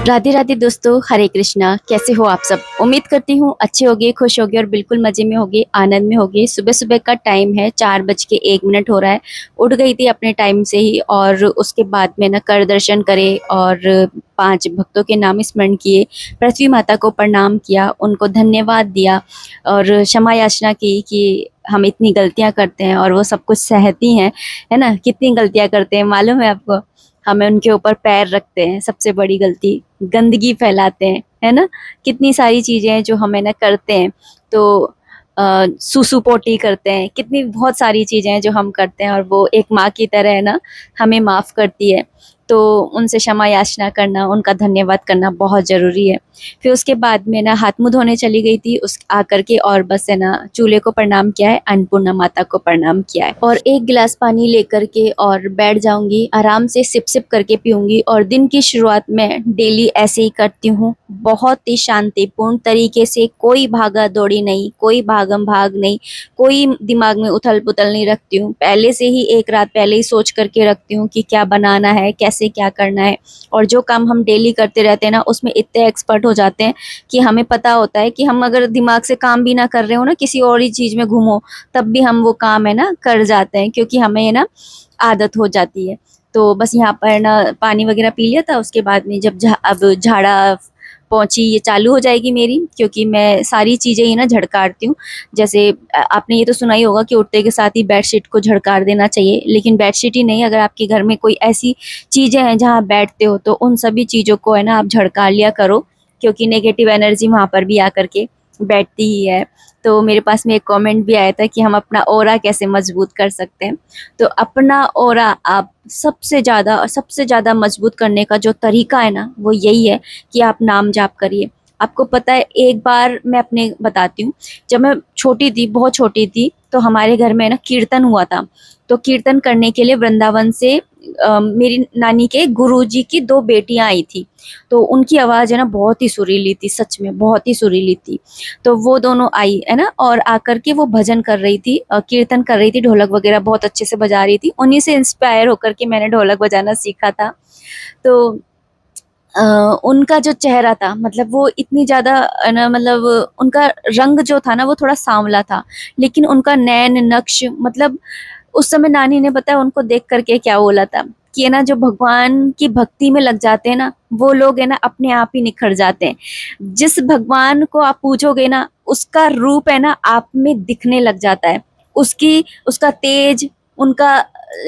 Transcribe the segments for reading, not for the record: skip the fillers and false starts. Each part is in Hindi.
राधे राधे दोस्तों, हरे कृष्णा। कैसे हो आप सब? उम्मीद करती हूँ अच्छे होगे, खुश होगे और बिल्कुल मजे में होगे, आनंद में होगे। सुबह सुबह का टाइम है, 4:01 हो रहा है। उठ गई थी अपने टाइम से ही और उसके बाद में ना कर दर्शन करे और 5 भक्तों के नाम स्मरण किए, पृथ्वी माता को प्रणाम किया, उनको धन्यवाद दिया और क्षमा याचना की कि हम इतनी गलतियां करते हैं और वो सब कुछ सहती हैं। है ना? कितनी गलतियां करते हैं मालूम है आपको? हमें उनके ऊपर पैर रखते हैं, सबसे बड़ी गलती। गंदगी फैलाते हैं, है ना? कितनी सारी चीजें हैं जो हमें ना करते हैं। तो सूसू पोटी करते हैं, कितनी बहुत सारी चीजें हैं जो हम करते हैं और वो एक माँ की तरह है ना, हमें माफ करती है। तो उनसे क्षमा याचना करना, उनका धन्यवाद करना बहुत जरूरी है। फिर उसके बाद में ना हाथ मुंह धोने चली गई थी, उस आकर के और बस है ना चूल्हे को प्रणाम किया है, अन्नपूर्णा माता को प्रणाम किया है और एक गिलास पानी लेकर के और बैठ जाऊंगी, आराम से सिप सिप करके पीऊंगी। और दिन की शुरुआत में डेली ऐसे ही करती हूँ, बहुत ही शांतिपूर्ण तरीके से। कोई भागा दौड़ी नहीं, कोई भागम भाग नहीं, कोई दिमाग में उथल पुथल नहीं रखती हूँ। पहले से ही एक रात पहले ही सोच करके रखती हूँ कि क्या बनाना है, कैसे क्या करना है। और जो काम हम डेली करते रहते हैं ना, उसमें इतने एक्सपर्ट हो जाते हैं कि हमें पता होता है कि हम अगर दिमाग से काम भी ना कर रहे हो ना, किसी और ही चीज में घूमो, तब भी हम वो काम है ना कर जाते हैं, क्योंकि हमें है ना आदत हो जाती है। तो बस यहाँ पर ना पानी वगैरह पी लिया था। उसके बाद में जब अब झाड़ा पहुंची, ये चालू हो जाएगी मेरी, क्योंकि मैं सारी चीजें ही ना झड़कारती हूँ। जैसे आपने ये तो सुना ही होगा कि उठते के साथ ही बेडशीट को झड़कार देना चाहिए, लेकिन बेडशीट ही नहीं, अगर आपके घर में कोई ऐसी चीजें हैं जहाँ बैठते हो तो उन सभी चीजों को है ना आप झड़कार लिया करो, क्योंकि नेगेटिव एनर्जी वहां पर भी आकर के बैठती ही है। तो मेरे पास में एक कमेंट भी आया था कि हम अपना ऑरा कैसे मजबूत कर सकते हैं। तो अपना ऑरा आप सबसे ज्यादा मजबूत करने का जो तरीका है ना, वो यही है कि आप नाम जाप करिए। आपको पता है, एक बार मैं अपने बताती हूँ। जब मैं छोटी थी, बहुत छोटी थी, तो हमारे घर में ना कीर्तन हुआ था। तो कीर्तन करने के लिए वृंदावन से मेरी नानी के गुरुजी की 2 बेटियां आई थी। तो उनकी आवाज है ना बहुत ही सुरीली थी, सच में बहुत ही सुरीली थी। तो वो दोनों आई है ना, और आकर के वो भजन कर रही थी, कीर्तन कर रही थी, ढोलक वगैरह बहुत अच्छे से बजा रही थी। उन्हीं से इंस्पायर होकर के मैंने ढोलक बजाना सीखा था। तो अ, उनका जो चेहरा था, मतलब वो इतनी ज्यादा ना, मतलब उनका रंग जो था ना वो थोड़ा सांवला था, लेकिन उनका नैन नक्श, मतलब उस समय नानी ने पता है उनको देख करके क्या बोला था कि है ना, जो भगवान की भक्ति में लग जाते हैं ना, वो लोग है ना अपने आप ही निखर जाते हैं। जिस भगवान को आप पूजोगे ना, उसका रूप है ना आप में दिखने लग जाता है। उसकी उसका तेज, उनका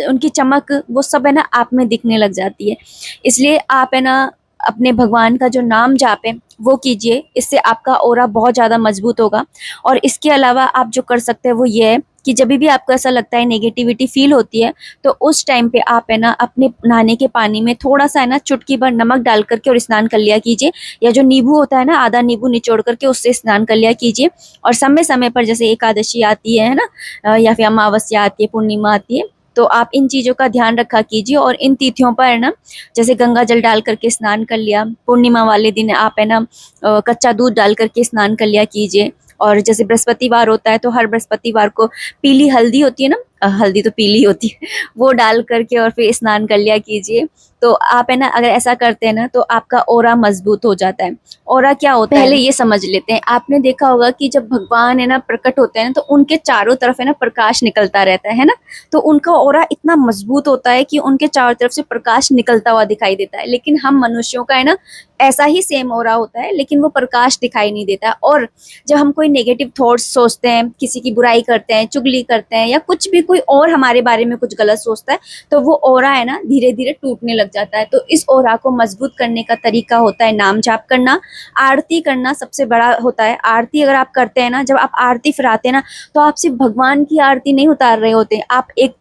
उनकी चमक, वो सब है ना आप में दिखने लग जाती है। इसलिए आप है ना अपने भगवान का जो नाम जाप है वो कीजिए, इससे आपका ऑरा बहुत ज्यादा मजबूत होगा। और इसके अलावा आप जो कर सकते हैं वो ये है कि जब भी आपको ऐसा लगता है, नेगेटिविटी फील होती है, तो उस टाइम पे आप है ना अपने नहाने के पानी में थोड़ा सा है ना चुटकी भर नमक डाल करके और स्नान कर लिया कीजिए। या जो नींबू होता है ना, आधा नींबू निचोड़ करके उससे स्नान कर लिया कीजिए। और समय समय पर, जैसे एकादशी आती है ना, या फिर अमावस्या आती है, पूर्णिमा आती है, तो आप इन चीजों का ध्यान रखा कीजिए। और इन तिथियों पर है ना, जैसे गंगा जल डाल करके स्नान कर लिया, पूर्णिमा वाले दिन आप है ना कच्चा दूध डाल करके स्नान कर लिया कीजिए। और जैसे बृहस्पतिवार होता है, तो हर बृहस्पतिवार को पीली हल्दी होती है ना, हल्दी तो पीली होती है, वो डाल करके और फिर स्नान कर लिया कीजिए। तो आप है ना अगर ऐसा करते हैं ना, तो आपका ऑरा मजबूत हो जाता है। ऑरा क्या होता है, पहले ये समझ लेते हैं। आपने देखा होगा कि जब भगवान है ना प्रकट होते हैं ना, तो उनके चारों तरफ है ना प्रकाश निकलता रहता है ना। तो उनका ऑरा इतना मजबूत होता है कि उनके चारों तरफ से प्रकाश निकलता हुआ दिखाई देता है। लेकिन हम मनुष्यों का है ना ऐसा ही सेम ऑरा होता है, लेकिन वो प्रकाश दिखाई नहीं देता। और जब हम कोई नेगेटिव थॉट्स सोचते हैं, किसी की बुराई करते हैं, चुगली करते हैं, या कुछ भी कोई और हमारे बारे में कुछ गलत सोचता है, तो वो ऑरा है ना धीरे धीरे टूटने लग जाता है। तो इस ऑरा को मजबूत करने का तरीका होता है नाम जाप करना, आरती करना सबसे बड़ा होता है। आरती अगर आप करते हैं ना, जब आप आरती फिराते हैं ना, तो आप सिर्फ भगवान की आरती नहीं उतार रहे होते, आप एक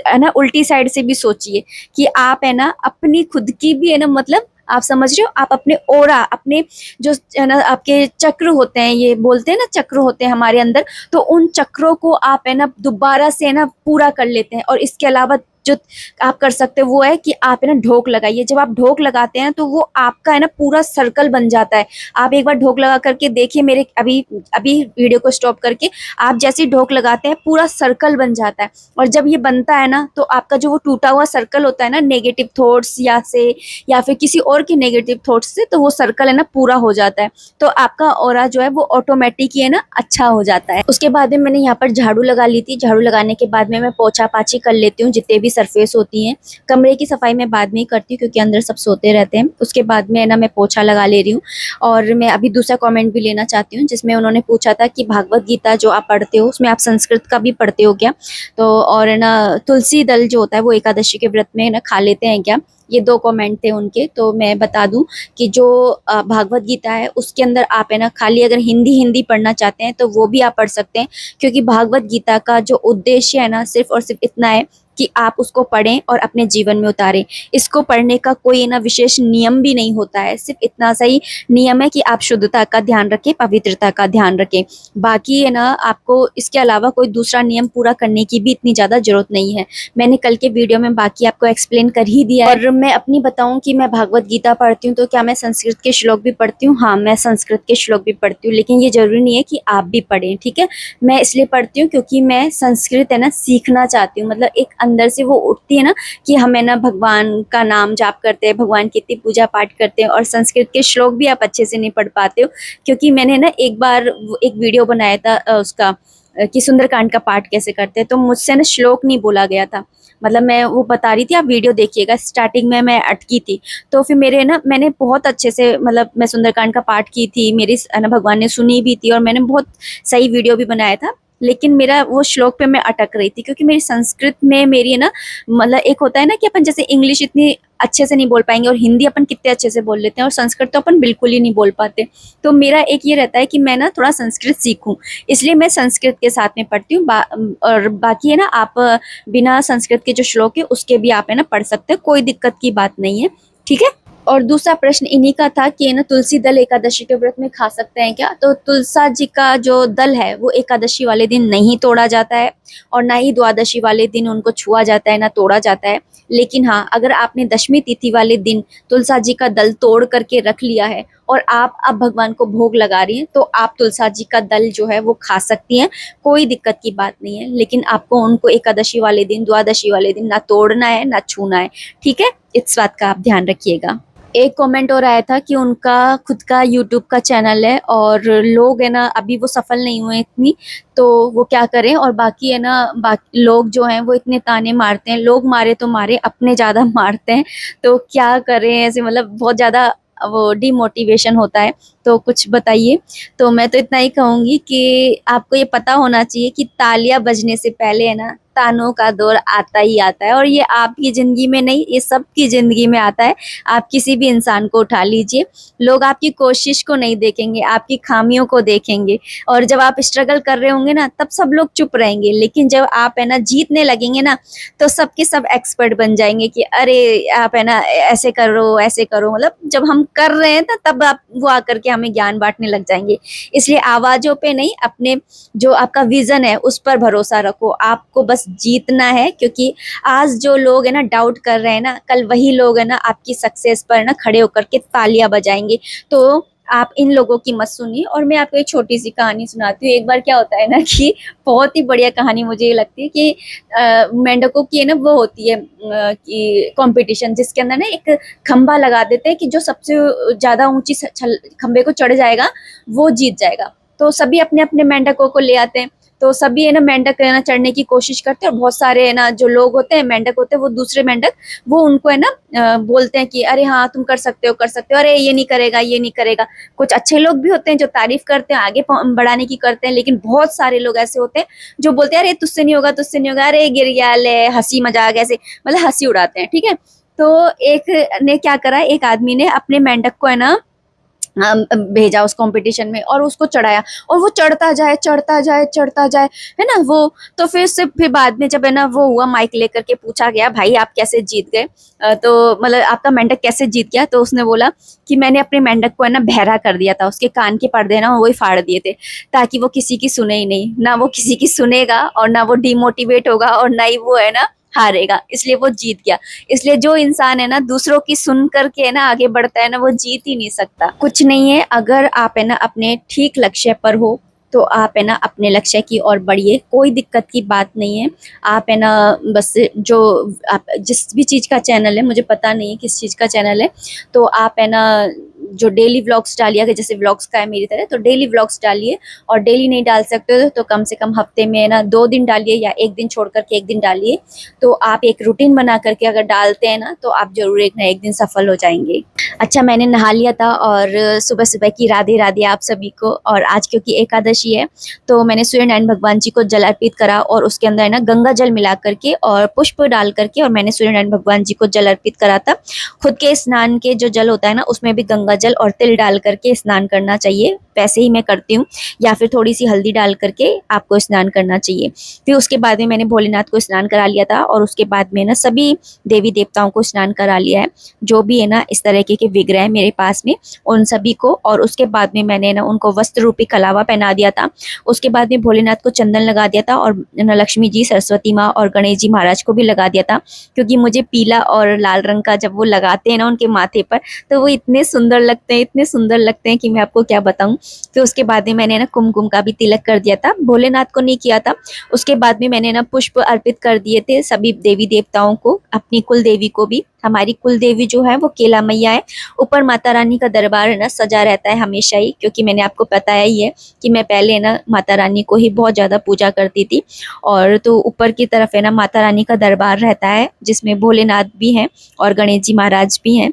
है ना उल्टी साइड से भी सोचिए कि आप है ना अपनी खुद की भी है ना, मतलब आप समझ रहे हो, आप अपने ओरा, अपने जो है ना आपके चक्र होते हैं, ये बोलते हैं ना चक्र होते हैं हमारे अंदर, तो उन चक्रों को आप है ना दोबारा से है ना पूरा कर लेते हैं। और इसके अलावा जो आप कर सकते हो वो है कि आप है ना ढोक लगाइए। जब आप ढोक लगाते हैं तो वो आपका है ना पूरा सर्कल बन जाता है। आप एक बार ढोक लगा करके देखिए, मेरे अभी अभी वीडियो को स्टॉप करके आप जैसे ही ढोक लगाते हैं पूरा सर्कल बन जाता है। और जब ये बनता है ना तो आपका जो वो टूटा हुआ सर्कल होता है ना नेगेटिव थॉट्स या फिर किसी और के नेगेटिव थॉट्स से, तो वो सर्कल है ना पूरा हो जाता है। तो आपका ऑरा जो है वो ऑटोमेटिक ही है ना अच्छा हो जाता है। उसके बाद में मैंने यहाँ पर झाड़ू लगा ली थी। झाड़ू लगाने के बाद में मैं पोछा पाछी कर लेती हूँ जितने भी सरफेस होती हैं। कमरे की सफाई मैं बाद में ही करती हूँ क्योंकि अंदर सब सोते रहते हैं। उसके बाद में ना मैं पोछा लगा ले रही हूँ। और मैं अभी दूसरा कमेंट भी लेना चाहती हूँ जिसमें उन्होंने पूछा था कि भागवत गीता जो आप पढ़ते हो उसमें आप संस्कृत का भी पढ़ते हो क्या। तो और है ना तुलसी दल जो होता है वो एकादशी के व्रत में है ना खा लेते हैं क्या। ये दो कमेंट थे उनके। तो मैं बता दूं कि जो भागवत गीता है उसके अंदर आप है ना खाली अगर हिंदी हिंदी पढ़ना चाहते हैं तो वो भी आप पढ़ सकते हैं। क्योंकि भागवत गीता का जो उद्देश्य है ना सिर्फ और सिर्फ इतना है कि आप उसको पढ़ें और अपने जीवन में उतारें। इसको पढ़ने का कोई ना विशेष नियम भी नहीं होता है, सिर्फ इतना सा ही नियम है कि आप शुद्धता का ध्यान रखें, पवित्रता का ध्यान रखें। बाकी है ना आपको इसके अलावा कोई दूसरा नियम पूरा करने की भी इतनी ज़्यादा जरूरत नहीं है। मैंने कल के वीडियो में बाकी आपको एक्सप्लेन कर ही दिया है। और मैं अपनी बताऊं कि मैं भागवत गीता पढ़ती हूँ तो क्या मैं संस्कृत के श्लोक भी पढ़ती हूँ? हाँ, मैं संस्कृत के श्लोक भी पढ़ती हूँ, लेकिन ये जरूरी नहीं है कि आप भी पढ़ें, ठीक है। मैं इसलिए पढ़ती हूँ क्योंकि मैं संस्कृत है ना सीखना चाहती हूँ। मतलब एक अंदर से वो उठती है ना कि हमें ना भगवान का नाम जाप करते हैं, भगवान की इतनी पूजा पाठ करते हैं और संस्कृत के श्लोक भी आप अच्छे से नहीं पढ़ पाते हो। क्योंकि मैंने ना एक बार एक वीडियो बनाया था उसका कि सुंदरकांड का पाठ कैसे करते हैं, तो मुझसे ना श्लोक नहीं बोला गया था। मतलब मैं वो बता रही थी, आप वीडियो देखिएगा, स्टार्टिंग में मैं अटकी थी। तो फिर मेरे ना मैंने बहुत अच्छे से मतलब मैं सुंदरकांड का पाठ की थी, मेरी ना भगवान ने सुनी भी थी और मैंने बहुत सही वीडियो भी बनाया था। लेकिन मेरा वो श्लोक पे मैं अटक रही थी क्योंकि मेरी संस्कृत में मेरी है ना मतलब एक होता है ना कि अपन जैसे इंग्लिश इतनी अच्छे से नहीं बोल पाएंगे और हिंदी अपन कितने अच्छे से बोल लेते हैं और संस्कृत तो अपन बिल्कुल ही नहीं बोल पाते। तो मेरा एक ये रहता है कि मैं ना थोड़ा संस्कृत सीखूं, इसलिए मैं संस्कृत के साथ में पढ़ती हूँ। और बाकी है ना आप बिना संस्कृत के जो श्लोक है उसके भी आप है ना पढ़ सकते हैं, कोई दिक्कत की बात नहीं है, ठीक है। और दूसरा प्रश्न इन्हीं का था कि ना तुलसी दल एकादशी के व्रत में खा सकते हैं क्या। तो तुलसा जी का जो दल है वो एकादशी वाले दिन नहीं तोड़ा जाता है और ना ही द्वादशी वाले दिन उनको छुआ जाता है, ना तोड़ा जाता है। लेकिन हाँ, अगर आपने दशमी तिथि वाले दिन तुलसा जी का दल तोड़ करके रख लिया है और आप अब भगवान को भोग लगा रही हैं तो आप तुलसा जी का दल जो है वो खा सकती हैं, कोई दिक्कत की बात नहीं है। लेकिन आपको उनको एकादशी वाले दिन द्वादशी वाले दिन ना तोड़ना है ना छूना है, ठीक है। इस बात का आप ध्यान रखिएगा। एक कमेंट और आया था कि उनका खुद का यूट्यूब का चैनल है और लोग है ना अभी वो सफल नहीं हुए इतनी, तो वो क्या करें। और बाकी है ना बाकी लोग जो हैं वो इतने ताने मारते हैं, लोग मारे तो मारे अपने ज़्यादा मारते हैं, तो क्या करें ऐसे मतलब बहुत ज़्यादा वो डिमोटिवेशन होता है। तो कुछ बताइए। तो मैं तो इतना ही कहूँगी कि आपको ये पता होना चाहिए कि तालियां बजने से पहले है ना तानों का दौर आता ही आता है। और ये आपकी ज़िंदगी में नहीं, ये सबकी ज़िंदगी में आता है। आप किसी भी इंसान को उठा लीजिए, लोग आपकी कोशिश को नहीं देखेंगे, आपकी खामियों को देखेंगे। और जब आप स्ट्रगल कर रहे होंगे ना तब सब लोग चुप रहेंगे, लेकिन जब आप है ना जीतने लगेंगे ना तो सबके सब एक्सपर्ट बन जाएंगे कि अरे आप है ना ऐसे करो ऐसे करो। मतलब जब हम कर रहे हैं ना तब आप वो आकर के हमें ज्ञान बांटने लग जाएंगे। इसलिए आवाज़ों पे नहीं, अपने जो आपका विजन है उस पर भरोसा रखो, आपको बस जीतना है। क्योंकि आज जो लोग है ना डाउट कर रहे हैं ना, कल वही लोग है ना आपकी सक्सेस पर ना खड़े होकर के तालियां बजाएंगे। तो आप इन लोगों की मत सुनिए। और मैं आपको एक छोटी सी कहानी सुनाती हूँ। एक बार क्या होता है ना कि बहुत ही बढ़िया कहानी मुझे ये लगती है कि मेंढकों की है ना वो होती है कि कंपटीशन, जिसके अंदर ना एक खंबा लगा देते हैं कि जो सबसे ज्यादा ऊंची खंबे को चढ़ जाएगा वो जीत जाएगा। तो सभी अपने अपने मेंढकों को ले आते हैं। तो सभी है ना मेंढक है ना चढ़ने की कोशिश करते हैं और बहुत सारे है ना जो लोग होते हैं मेंढक होते हैं वो दूसरे मेंढक वो उनको है ना बोलते हैं कि अरे हाँ तुम कर सकते हो कर सकते हो, अरे ये नहीं करेगा ये नहीं करेगा। कुछ अच्छे लोग भी होते हैं जो तारीफ करते हैं, आगे बढ़ाने की करते हैं, लेकिन बहुत सारे लोग ऐसे होते हैं जो बोलते हैं अरे तुझसे नहीं होगा तुझसे नहीं होगा, अरे गिर गया ले, हंसी मजाक ऐसे मतलब हंसी उड़ाते हैं, ठीक है। तो एक ने क्या करा, एक आदमी ने अपने मेंढक को है ना भेजा उस कंपटीशन में और उसको चढ़ाया और वो चढ़ता जाए चढ़ता जाए चढ़ता जाए, है ना वो। तो फिर बाद में जब है ना वो हुआ, माइक लेकर के पूछा गया भाई आप कैसे जीत गए, तो मतलब आपका मेंढक कैसे जीत गया। तो उसने बोला कि मैंने अपने मेंढक को है ना बहरा कर दिया था, उसके कान के पर्दे ना वही फाड़ दिए थे ताकि वो किसी की सुने ही नहीं, ना वो किसी की सुनेगा और ना वो डिमोटिवेट होगा और ना ही वो है ना हारेगा, इसलिए वो जीत गया। इसलिए जो इंसान है ना दूसरों की सुन करके है ना आगे बढ़ता है ना, वो जीत ही नहीं सकता। कुछ नहीं है, अगर आप है ना अपने ठीक लक्ष्य पर हो तो आप है ना अपने लक्ष्य की ओर बढ़िए, कोई दिक्कत की बात नहीं है। आप है ना बस जो आप जिस भी चीज़ का चैनल है, मुझे पता नहीं है किस चीज़ का चैनल है, तो आप है ना जो डेली व्लॉग्स डालिए, अगर जैसे व्लॉग्स का है मेरी तरह, तो डेली व्लॉग्स डालिए। और डेली नहीं डाल सकते हो तो कम से कम हफ्ते में ना 2 दिन डालिए, या एक दिन छोड़ करके एक दिन डालिए। तो आप एक रूटीन बना करके अगर डालते हैं ना, तो आप जरूर एक ना एक दिन सफल हो जाएंगे। अच्छा, मैंने नहा लिया था और सुबह सुबह की राधे राधे आप सभी को। और आज क्योंकि एकादशी है, तो मैंने सूर्य नारायण भगवान जी को जल अर्पित करा, और उसके अंदर है ना गंगा जल मिला करके और पुष्प डाल करके, और मैंने सूर्य नारायण भगवान जी को जल अर्पित करा था। खुद के स्नान के जो जल होता है ना, उसमें भी गंगा जल और तिल डाल करके स्नान करना चाहिए, वैसे ही मैं करती हूँ। या फिर थोड़ी सी हल्दी डाल करके आपको स्नान करना चाहिए। फिर उसके बाद में मैंने भोलेनाथ को स्नान करा लिया था, और उसके बाद में ना सभी देवी देवताओं को स्नान करा लिया है, जो भी है ना इस तरीके के विग्रह है मेरे पास में, उन सभी को। और उसके बाद में मैंने ना उनको वस्त्र रूपी कलावा पहना दिया था। उसके बाद में भोलेनाथ को चंदन लगा दिया था, और ना लक्ष्मी जी, सरस्वती माँ और गणेश जी महाराज को भी लगा दिया था, क्योंकि मुझे पीला और लाल रंग का जब वो लगाते हैं ना उनके माथे पर, तो वो इतने सुंदर लगते हैं, इतने सुंदर लगते हैं कि मैं आपको क्या बताऊं। फिर उसके बाद में मैंने ना कुमकुम का भी तिलक कर दिया था, भोलेनाथ को नहीं किया था। उसके बाद में मैंने ना पुष्प अर्पित कर दिए थे सभी देवी देवताओं को, अपनी कुल देवी को भी। हमारी कुल देवी जो है वो केला मैया है। ऊपर माता रानी का दरबार है ना सजा रहता है हमेशा ही, क्योंकि मैंने आपको बताया ही है कि मैं पहले ना माता रानी को ही बहुत ज़्यादा पूजा करती थी। और तो ऊपर की तरफ है ना माता रानी का दरबार रहता है, जिसमें भोलेनाथ भी हैं और गणेश जी महाराज भी हैं,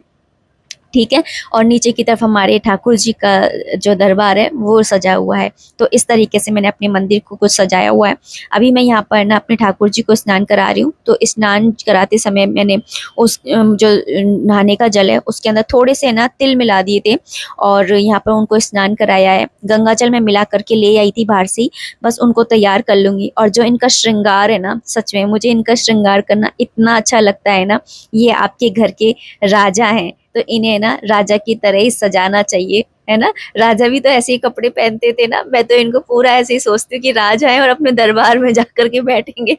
ठीक है। और नीचे की तरफ हमारे ठाकुर जी का जो दरबार है वो सजा हुआ है। तो इस तरीके से मैंने अपने मंदिर को कुछ सजाया हुआ है। अभी मैं यहाँ पर ना अपने ठाकुर जी को स्नान करा रही हूँ। तो स्नान कराते समय मैंने उस जो नहाने का जल है उसके अंदर थोड़े से ना तिल मिला दिए थे, और यहाँ पर उनको स्नान कराया है। गंगा जल मैं मिला करके ले आई थी बाहर से ही, बस उनको तैयार कर लूँगी। और जो इनका श्रृंगार है ना, सच में मुझे इनका श्रृंगार करना इतना अच्छा लगता है ना। ये आपके घर के राजा हैं, तो इन्हें ना राजा की तरह ही सजाना चाहिए, है ना। राजा भी तो ऐसे ही कपड़े पहनते थे ना। मैं तो इनको पूरा ऐसे ही सोचती हूँ कि राजा है और अपने दरबार में जाकर के बैठेंगे।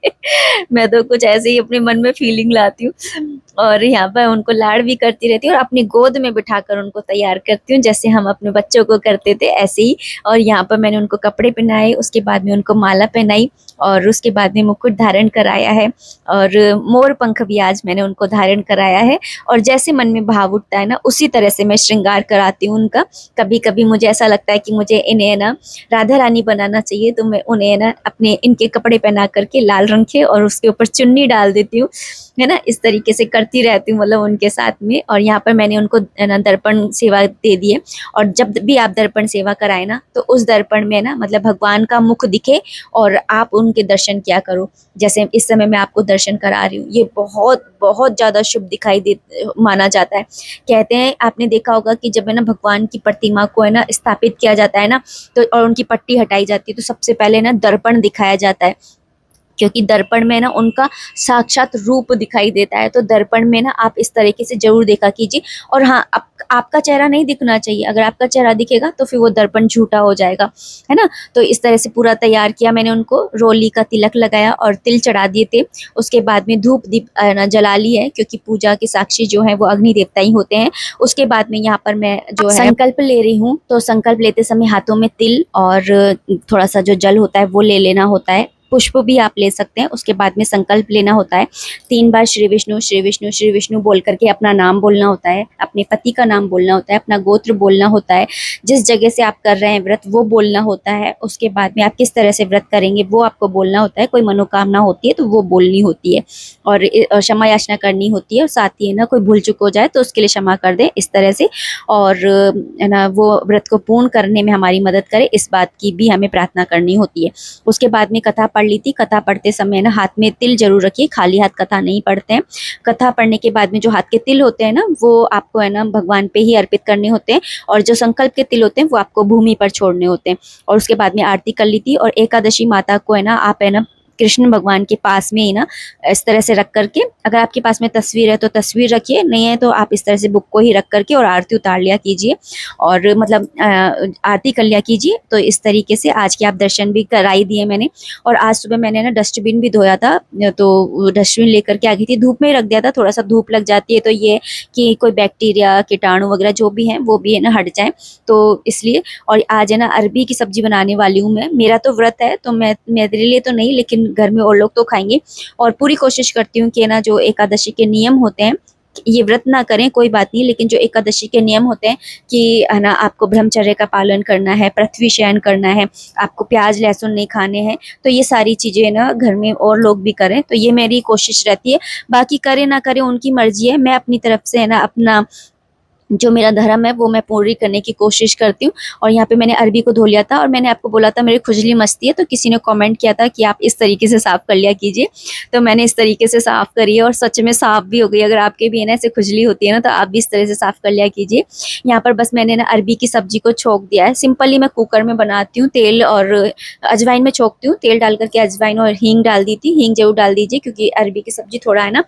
मैं तो कुछ ऐसे ही अपने मन में फीलिंग लाती हूँ, और यहाँ पर उनको लाड़ भी करती रहती हूँ, और अपनी गोद में बिठाकर उनको तैयार करती हूँ, जैसे हम अपने बच्चों को करते थे ऐसे ही। और यहाँ पर मैंने उनको कपड़े पहनाए, उसके बाद में उनको माला पहनाई, और उसके बाद में मुकुट धारण कराया है, और मोर पंख भी आज मैंने उनको धारण कराया है। और जैसे मन में भाव उठता है ना, उसी तरह से मैं श्रृंगार कराती हूँ उनका। कभी कभी मुझे ऐसा लगता है कि मुझे इन्हें ना राधा रानी बनाना चाहिए, तो मैं उन्हें ना अपने इनके कपड़े पहना करके लाल रंग के और उसके ऊपर चुन्नी डाल देती हूँ, है ना। इस तरीके से करती रहती हूँ, मतलब उनके साथ में। और यहाँ पर मैंने उनको ना दर्पण सेवा दे दी है। और जब भी आप दर्पण सेवा कराए ना, तो उस दर्पण में ना मतलब भगवान का मुख दिखे और आप उनके दर्शन किया करो। जैसे इस समय मैं आपको दर्शन करा रही हूँ, ये बहुत बहुत ज़्यादा शुभ दिखाई दे माना जाता है। कहते हैं, आपने देखा होगा कि जब है ना भगवान की प्रतिमा को है ना स्थापित किया जाता है ना, तो और उनकी पट्टी हटाई जाती है, तो सबसे पहले ना दर्पण दिखाया जाता है, क्योंकि दर्पण में ना उनका साक्षात रूप दिखाई देता है। तो दर्पण में ना आप इस तरीके से जरूर देखा कीजिए। और हाँ, आपका चेहरा नहीं दिखना चाहिए, अगर आपका चेहरा दिखेगा तो फिर वो दर्पण झूठा हो जाएगा, है ना। तो इस तरह से पूरा तैयार किया मैंने उनको, रोली का तिलक लगाया और तिल चढ़ा दिए थे। उसके बाद में धूप दीप जला ली है, क्योंकि पूजा के साक्षी जो है वो अग्नि देवता ही होते हैं। उसके बाद में यहाँ पर मैं जो है संकल्प ले रही हूँ, तो संकल्प लेते समय हाथों में तिल और थोड़ा सा जो जल होता है वो ले लेना होता है, पुष्प भी आप ले सकते हैं। उसके बाद में संकल्प लेना होता है, 3 बार श्री विष्णु श्री विष्णु श्री विष्णु बोल करके अपना नाम बोलना होता है, अपने पति का नाम बोलना होता है, अपना गोत्र बोलना होता है, जिस जगह से आप कर रहे हैं व्रत वो बोलना होता है। उसके बाद में आप किस तरह से व्रत करेंगे वो आपको बोलना होता है। कोई मनोकामना होती है तो वो बोलनी होती है, और क्षमा याचना करनी होती है। और साथ ही है ना, कोई भूल चूक हो जाए तो उसके लिए क्षमा कर दे, इस तरह से। और है ना, वो व्रत को पूर्ण करने में हमारी मदद करे, इस बात की भी हमें प्रार्थना करनी होती है। उसके बाद में कथा पढ़ ली थी। कथा पढ़ते समय ना हाथ में तिल जरूर रखिए, खाली हाथ कथा नहीं पढ़ते हैं। कथा पढ़ने के बाद में जो हाथ के तिल होते हैं ना, वो आपको है ना भगवान पे ही अर्पित करने होते हैं, और जो संकल्प के तिल होते हैं वो आपको भूमि पर छोड़ने होते हैं। और उसके बाद में आरती कर ली थी। और एकादशी माता को है ना आप है ना कृष्ण भगवान के पास में ही ना इस तरह से रख करके, अगर आपके पास में तस्वीर है तो तस्वीर रखिए, नहीं है तो आप इस तरह से बुक को ही रख करके और आरती उतार लिया कीजिए, और मतलब आरती कर लिया कीजिए। तो इस तरीके से आज के आप दर्शन भी कराई दिए मैंने। और आज सुबह मैंने ना डस्टबिन भी धोया था, तो डस्टबिन लेकर के आ गई थी, धूप में ही रख दिया था, थोड़ा सा धूप लग जाती है तो ये कि कोई बैक्टीरिया कीटाणु वगैरह जो भी हैं वो भी है ना हट जाए, तो इसलिए। और आज है ना अरबी की सब्जी बनाने वाली हूँ मैं, मेरा तो व्रत है तो मैं मेरे लिए तो नहीं, लेकिन घर में और लोग तो खाएंगे। और पूरी कोशिश करती हूँ कि ना जो एकादशी के नियम होते हैं, ये व्रत ना करें कोई बात नहीं, लेकिन जो एकादशी के नियम होते हैं कि है ना आपको ब्रह्मचर्य का पालन करना है, पृथ्वी शयन करना है, आपको प्याज लहसुन नहीं खाने हैं, तो ये सारी चीज़ें ना घर में और लोग भी करें, तो ये मेरी कोशिश रहती है। बाकी करें ना करें उनकी मर्जी है, मैं अपनी तरफ से है ना अपना जो मेरा धर्म है वो मैं पूरी करने की कोशिश करती हूँ। और यहाँ पे मैंने अरबी को धो लिया था, और मैंने आपको बोला था मेरी खुजली मचती है, तो किसी ने कमेंट किया था कि आप इस तरीके से साफ़ कर लिया कीजिए, तो मैंने इस तरीके से साफ़ करी है और सच में साफ़ भी हो गई। अगर आपके भी है ना ऐसे खुजली होती है ना, तो आप भी इस तरह से साफ़ कर लिया कीजिए। यहाँ पर बस मैंने ना अरबी की सब्जी को छोंक दिया है, सिंपली मैं कुकर में बनाती हूँ, तेल और अजवाइन में छोंकती हूँ, तेल डाल करके अजवाइन और हींग डाल दी थी, हींग जरूर डाल दीजिए क्योंकि अरबी की सब्जी थोड़ा है ना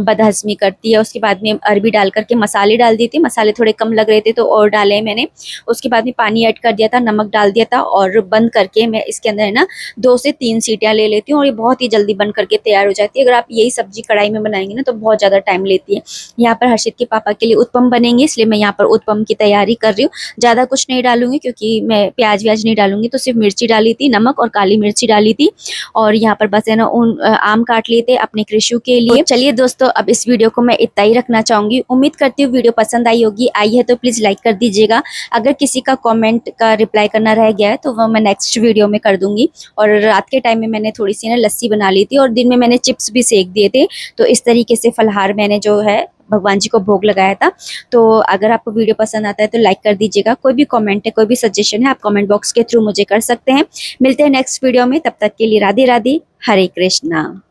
बदहजमी करती है। उसके बाद में अरबी डाल करके मसाले डाल दिए थे, मसाले थोड़े कम लग रहे थे तो और डाले मैंने। उसके बाद में पानी ऐड कर दिया था, नमक डाल दिया था, और बंद करके मैं इसके अंदर है ना 2 से 3 सीटियाँ ले लेती हूँ, और ये बहुत ही जल्दी बन करके तैयार हो जाती है। अगर आप यही सब्जी कढ़ाई में बनाएंगे ना तो बहुत ज़्यादा टाइम लेती है। यहाँ पर हर्षित के पापा के लिए उत्पम बनेंगे, इसलिए मैं यहाँ पर उत्पम की तैयारी कर रही हूँ। ज़्यादा कुछ नहीं डालूंगी क्योंकि मैं प्याज व्याज नहीं डालूंगी, तो सिर्फ मिर्ची डाली थी, नमक और काली मिर्ची डाली थी, और यहाँ पर बस है ना उन आम काट लिए थे अपने कृषु के लिए। चलिए दोस्तों, अब इस वीडियो को मैं इतना ही रखना चाहूंगी। उम्मीद करती हूँ वीडियो पसंद आई होगी, आई है तो प्लीज़ लाइक कर दीजिएगा। अगर किसी का कमेंट का रिप्लाई करना रह गया है तो वो मैं नेक्स्ट वीडियो में कर दूंगी। और रात के टाइम में मैंने थोड़ी सी ना लस्सी बना ली थी, और दिन में मैंने चिप्स भी सेक दिए थे, तो इस तरीके से फलहार मैंने जो है भगवान जी को भोग लगाया था। तो अगर आपको वीडियो पसंद आता है तो लाइक कर दीजिएगा। कोई भी कमेंट है, कोई भी सजेशन है, आप कमेंट बॉक्स के थ्रू मुझे कर सकते हैं। मिलते हैं नेक्स्ट वीडियो में, तब तक के लिए राधे राधे, हरे कृष्णा।